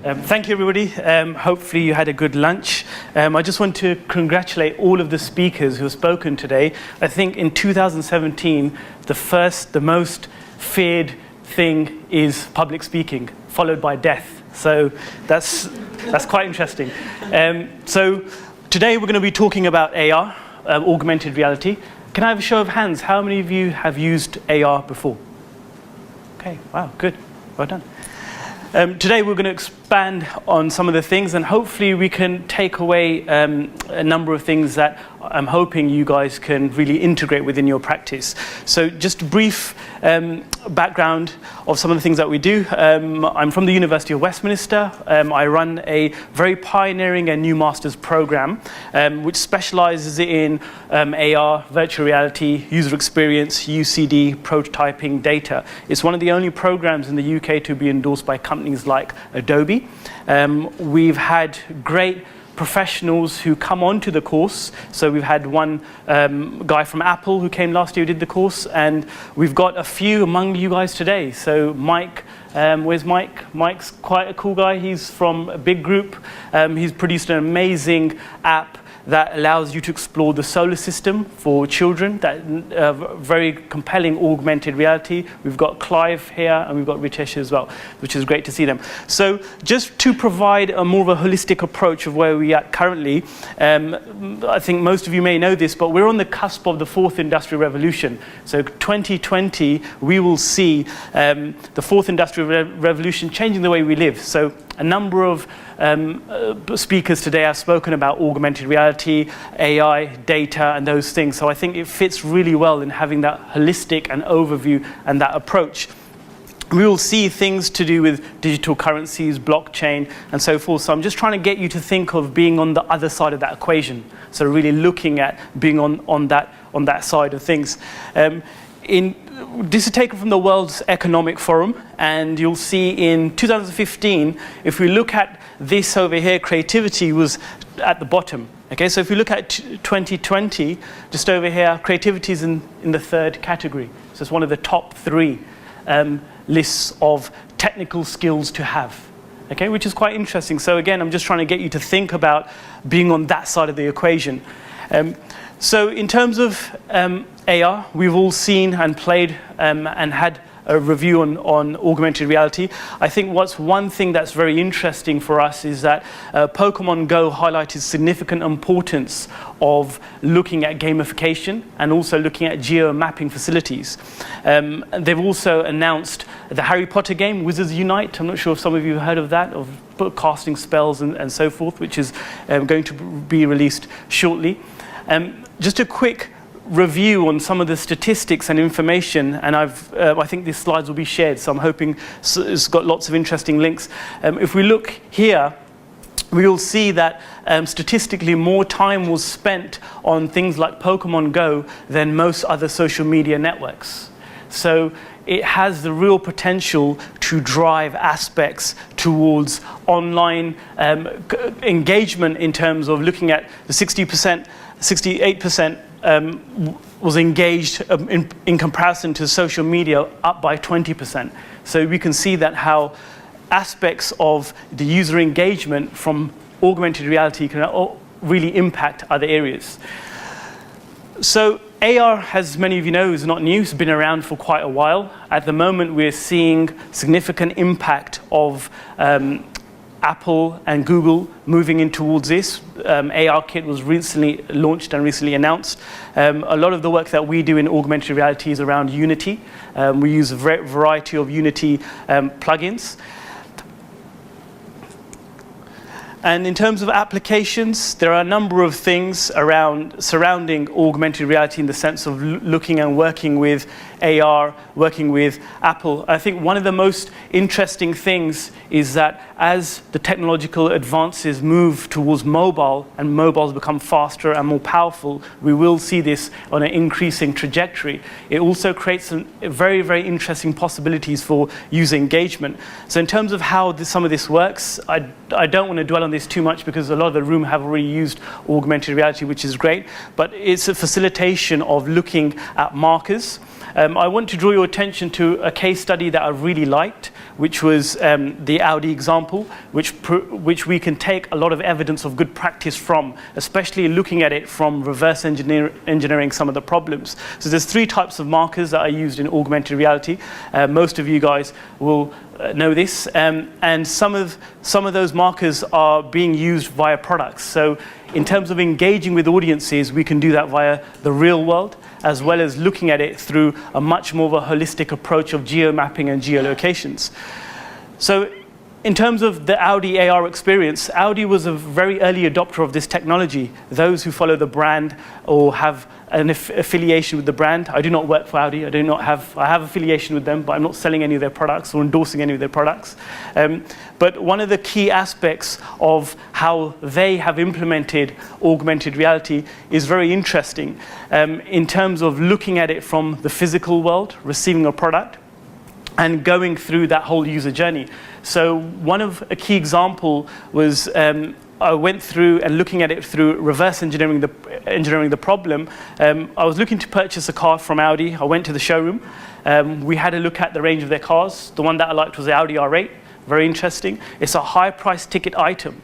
Thank you, everybody. Hopefully you had a good lunch. I just want to congratulate all of the speakers who have spoken today. I think in 2017, the most feared thing is public speaking, followed by death. So that's quite interesting. So today we're going to be talking about AR, augmented reality. Can I have a show of hands? How many of you have used AR before? Okay, wow, good, well done. Today we're going to expand on some of the things, and hopefully we can take away a number of things that I'm hoping you guys can really integrate within your practice. So just a brief background of some of the things that we do. I'm from the University of Westminster. I run a very pioneering and new master's program which specializes in AR, virtual reality, user experience, UCD, prototyping, data. It's one of the only programs in the UK to be endorsed by companies like Adobe. We've had great professionals who come onto the course. So we've had one guy from Apple who came last year who did the course, and we've got a few among you guys today. So Mike, where's Mike? Mike's quite a cool guy. He's from a big group. He's produced an amazing app that allows you to explore the solar system for children, that very compelling augmented reality. We've got Clive here, and we've got Ritesh as well, which is great to see them. So just to provide a more of a holistic approach of where we are at currently, I think most of you may know this, but we're on the cusp of the fourth industrial revolution. So 2020, we will see the fourth industrial revolution changing the way we live. So a number of speakers today have spoken about augmented reality, AI, data, and those things. So I think it fits really well in having that holistic and overview and that approach. We will see things to do with digital currencies, blockchain, and so forth. So I'm just trying to get you to think of being on the other side of that equation. So really looking at being on that side of things. This is taken from the World Economic Forum, and you'll see in 2015, if we look at this over here, creativity was at the bottom. Okay, so if we look at 2020, just over here, creativity is in the third category. So it's one of the top three lists of technical skills to have. Okay, which is quite interesting. So again, I'm just trying to get you to think about being on that side of the equation. So in terms of AR, we've all seen and played and had a review on augmented reality. I think what's one thing that's very interesting for us is that Pokemon Go highlighted significant importance of looking at gamification and also looking at geo-mapping facilities. They've also announced the Harry Potter game, Wizards Unite. I'm not sure if some of you have heard of that, of casting spells and so forth, which is going to be released shortly. Just a quick review on some of the statistics and information, and I think these slides will be shared, so I'm hoping it's got lots of interesting links. If we look here, we will see that statistically more time was spent on things like Pokemon Go than most other social media networks. So it has the real potential to drive aspects towards online engagement in terms of looking at the 68% was engaged in comparison to social media, up by 20%. So we can see that how aspects of the user engagement from augmented reality can really impact other areas. So AR, as many of you know, is not new. It's been around for quite a while. At the moment, we're seeing significant impact of Apple and Google moving in towards this. ARKit was recently launched and recently announced. A lot of the work that we do in augmented reality is around Unity. We use a variety of Unity plugins. And in terms of applications, there are a number of things surrounding augmented reality in the sense of looking and working with AR, working with Apple. I think one of the most interesting things is that as the technological advances move towards mobile and mobiles become faster and more powerful, we will see this on an increasing trajectory. It also creates some very, very interesting possibilities for user engagement. So in terms of how some of this works, I don't want to dwell on this too much because a lot of the room have already used augmented reality, which is great, but it's a facilitation of looking at markers. I want to draw your attention to a case study that I really liked, which was the Audi example, which we can take a lot of evidence of good practice from, especially looking at it from reverse engineering some of the problems. So there's 3 types of markers that are used in augmented reality. Most of you guys will know this, and some of those markers are being used via products. So in terms of engaging with audiences, we can do that via the real world, as well as looking at it through a much more of a holistic approach of geomapping and geolocations. So in terms of the Audi AR experience, Audi was a very early adopter of this technology. Those who follow the brand or have an affiliation with the brand. I do not work for Audi. I have affiliation with them, but I'm not selling any of their products or endorsing any of their products. But one of the key aspects of how they have implemented augmented reality is very interesting in terms of looking at it from the physical world, receiving a product, and going through that whole user journey. So a key example was I went through and looking at it through reverse engineering the problem. I was looking to purchase a car from Audi. I went to the showroom. We had a look at the range of their cars. The one that I liked was the Audi R8. Very interesting. It's a high price ticket item.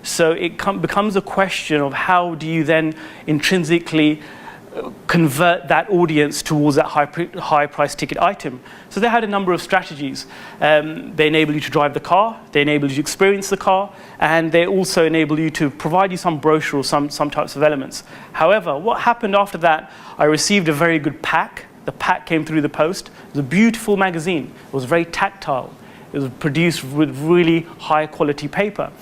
So it becomes a question of how do you then intrinsically convert that audience towards that high price ticket item. So they had a number of strategies. They enable you to drive the car, they enable you to experience the car, and they also enable you to provide you some brochure or some types of elements. However, what happened after that, I received a very good pack. The pack came through the post. It was a beautiful magazine. It was very tactile. It was produced with really high quality paper.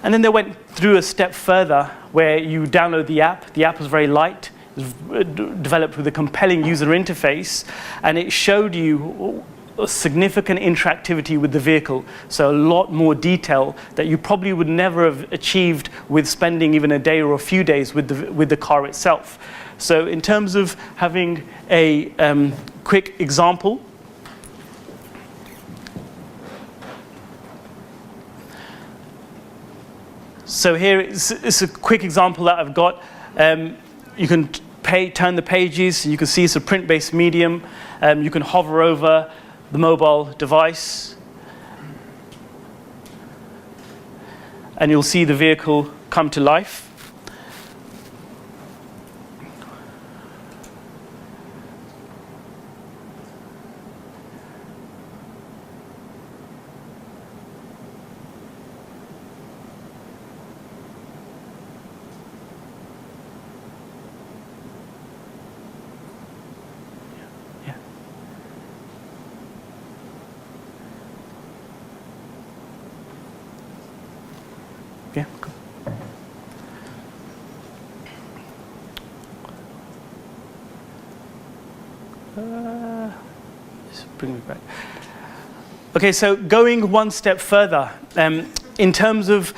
And then they went through a step further where you download the app. The app was very light. Developed with a compelling user interface, and it showed you a significant interactivity with the vehicle, so a lot more detail that you probably would never have achieved with spending even a day or a few days with the car itself. So in terms of having a quick example, so here it's a quick example that I've got. You can turn the pages, you can see it's a print-based medium. You can hover over the mobile device, and you'll see the vehicle come to life. Yeah, cool. Just bring me back. Okay, so going one step further, in terms of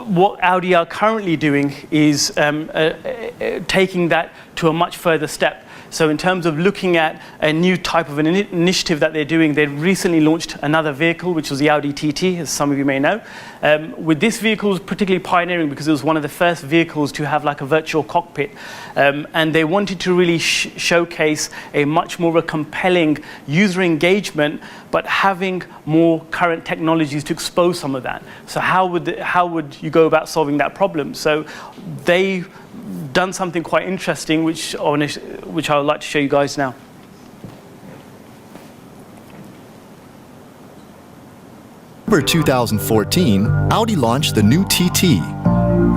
what Audi are currently doing is taking that to a much further step. So in terms of looking at a new type of an initiative that they're doing, they recently launched another vehicle, which was the Audi TT, as some of you may know. With this vehicle, it was particularly pioneering because it was one of the first vehicles to have like a virtual cockpit. And they wanted to really showcase a much more of a compelling user engagement, but having more current technologies to expose some of that. So how would you go about solving that problem? So they've done something quite interesting, which I would like to show you guys now. In 2014, Audi launched the new TT,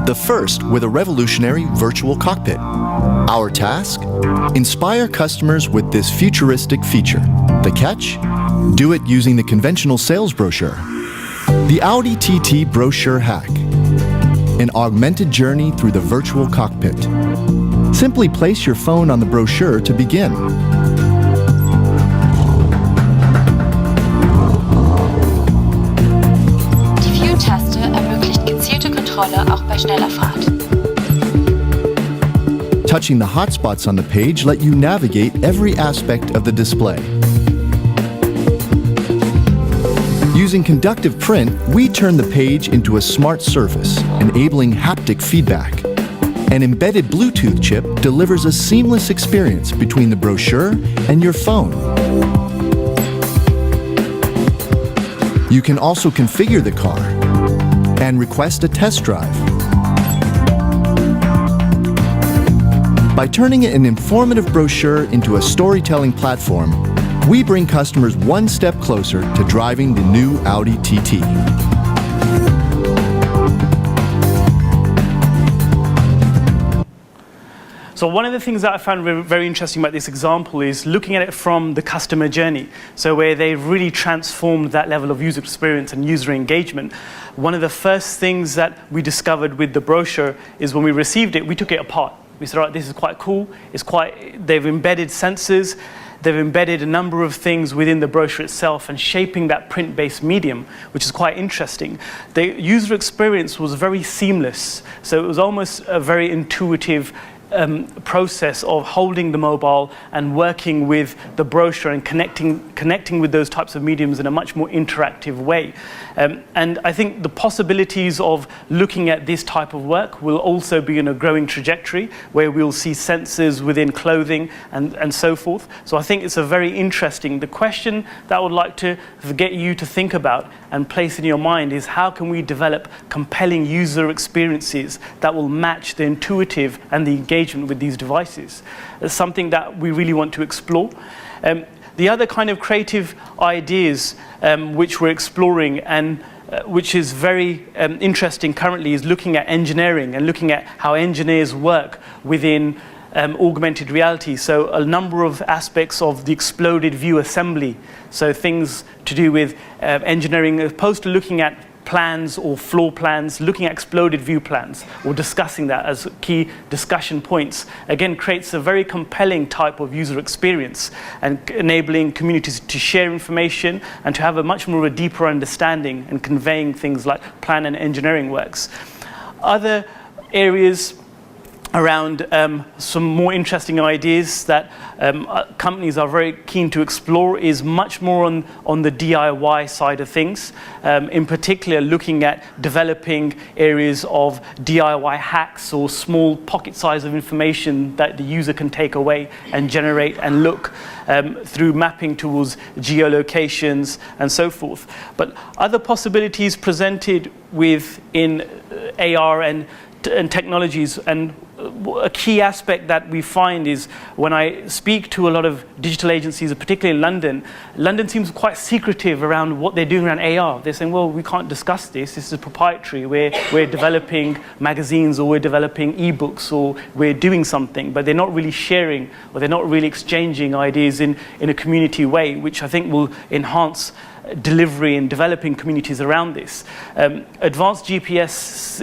the first with a revolutionary virtual cockpit. Our task? Inspire customers with this futuristic feature. The catch? Do it using the conventional sales brochure. The Audi TT brochure hack. An augmented journey through the virtual cockpit. Simply place your phone on the brochure to begin. Die View-Taste ermöglicht gezielte Kontrolle auch bei schneller Fahrt. Touching the hotspots on the page let you navigate every aspect of the display. Using conductive print, we turn the page into a smart surface, enabling haptic feedback. An embedded Bluetooth chip delivers a seamless experience between the brochure and your phone. You can also configure the car and request a test drive. By turning an informative brochure into a storytelling platform, we bring customers one step closer to driving the new Audi TT. So one of the things that I found very interesting about this example is looking at it from the customer journey. So where they've really transformed that level of user experience and user engagement. One of the first things that we discovered with the brochure is when we received it, we took it apart. We said, all right, this is quite cool. They've embedded sensors. They've embedded a number of things within the brochure itself and shaping that print-based medium, which is quite interesting. The user experience was very seamless. So it was almost a very intuitive process of holding the mobile and working with the brochure and connecting with those types of mediums in a much more interactive way. And I think the possibilities of looking at this type of work will also be in a growing trajectory where we'll see sensors within clothing and so forth. So I think it's a very interesting. The question that I would like to get you to think about and place in your mind is how can we develop compelling user experiences that will match the intuitive and the engagement with these devices. It's something that we really want to explore. The other kind of creative ideas which we're exploring and which is very interesting currently is looking at engineering and looking at how engineers work within augmented reality. So a number of aspects of the exploded view assembly. So things to do with engineering, as opposed to looking at plans or floor plans, looking at exploded view plans or discussing that as key discussion points, again creates a very compelling type of user experience and enabling communities to share information and to have a much more of a deeper understanding and conveying things like plan and engineering works. Other areas around some more interesting ideas that companies are very keen to explore is much more on the DIY side of things. In particular, looking at developing areas of DIY hacks or small pocket size of information that the user can take away and generate and look through mapping towards geolocations and so forth. But other possibilities presented within AR and technologies, and a key aspect that we find is when I speak to a lot of digital agencies, particularly in London seems quite secretive around what they're doing around AR. They're saying, well, we can't discuss this. This is proprietary. We're developing magazines or we're developing ebooks or we're doing something, but they're not really sharing or they're not really exchanging ideas in a community way, which I think will enhance delivery and developing communities around this. Advanced GPS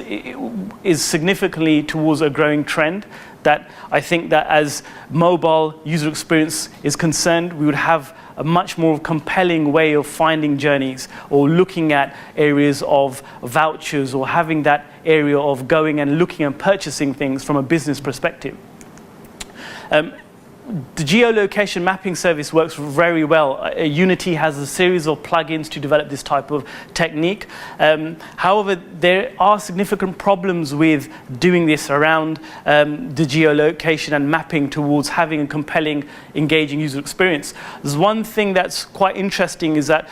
is significantly towards a growing trend that I think that as mobile user experience is concerned, we would have a much more compelling way of finding journeys or looking at areas of vouchers or having that area of going and looking and purchasing things from a business perspective. The geolocation mapping service works very well. Unity has a series of plugins to develop this type of technique. However, there are significant problems with doing this around the geolocation and mapping towards having a compelling, engaging user experience. There's one thing that's quite interesting is that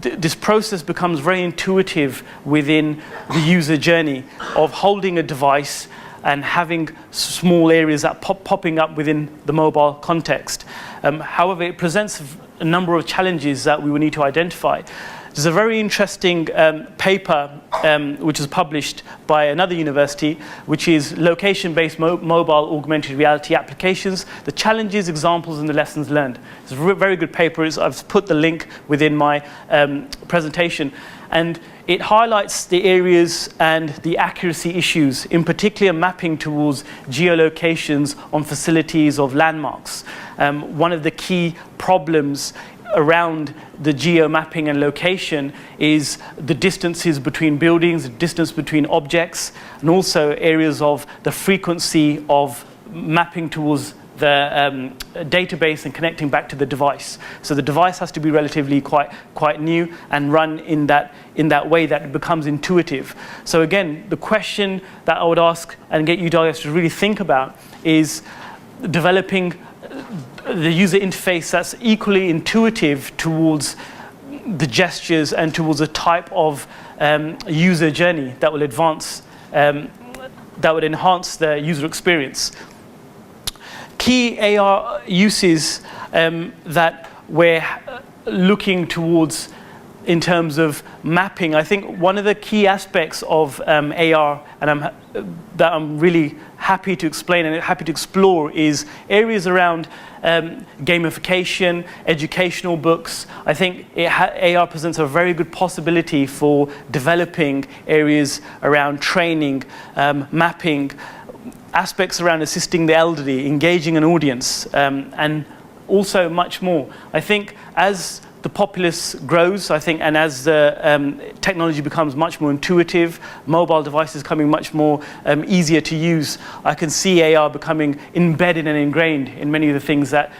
this process becomes very intuitive within the user journey of holding a device and having small areas that popping up within the mobile context. However, it presents a number of challenges that we will need to identify. There's a very interesting paper which was published by another university, which is location-based mobile augmented reality applications, the challenges, examples, and the lessons learned. It's a very good paper. I've put the link within my presentation. And it highlights the areas and the accuracy issues, in particular mapping towards geolocations on facilities of landmarks. One of the key problems around the geo mapping and location is the distances between buildings, the distance between objects, and also areas of the frequency of mapping towards database and connecting back to the device. So the device has to be relatively quite new and run in that way that it becomes intuitive. So again, the question that I would ask and get you guys to really think about is developing the user interface that's equally intuitive towards the gestures and towards a type of user journey that will advance, that would enhance the user experience. Key AR uses that we're looking towards in terms of mapping, I think one of the key aspects of AR, and that I'm really happy to explain and happy to explore, is areas around gamification, educational books. I think AR presents a very good possibility for developing areas around training, mapping, aspects around assisting the elderly, engaging an audience, and also much more. I think as the populace grows, I think, and as the technology becomes much more intuitive, mobile devices becoming much more easier to use, I can see AR becoming embedded and ingrained in many of the things that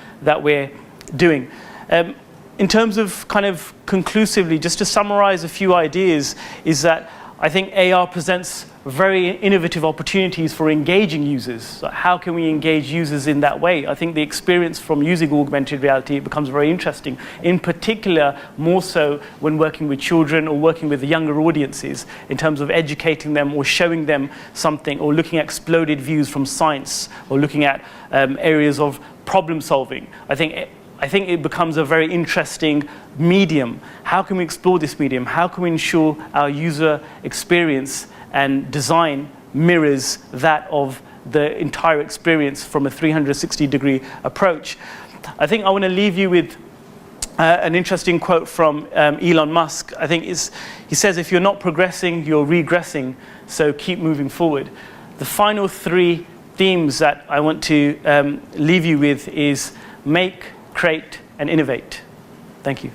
we're doing. In terms of kind of conclusively, just to summarize a few ideas, is that I think AR presents very innovative opportunities for engaging users. So how can we engage users in that way? I think the experience from using augmented reality becomes very interesting, in particular more so when working with children or working with the younger audiences in terms of educating them or showing them something, or looking at exploded views from science, or looking at areas of problem solving. I think it becomes a very interesting medium. How can we explore this medium? How can we ensure our user experience and design mirrors that of the entire experience from a 360-degree approach? I think I want to leave you with an interesting quote from Elon Musk. I think he says, if you're not progressing, you're regressing, so keep moving forward. The final three themes that I want to leave you with is make, create, and innovate. Thank you.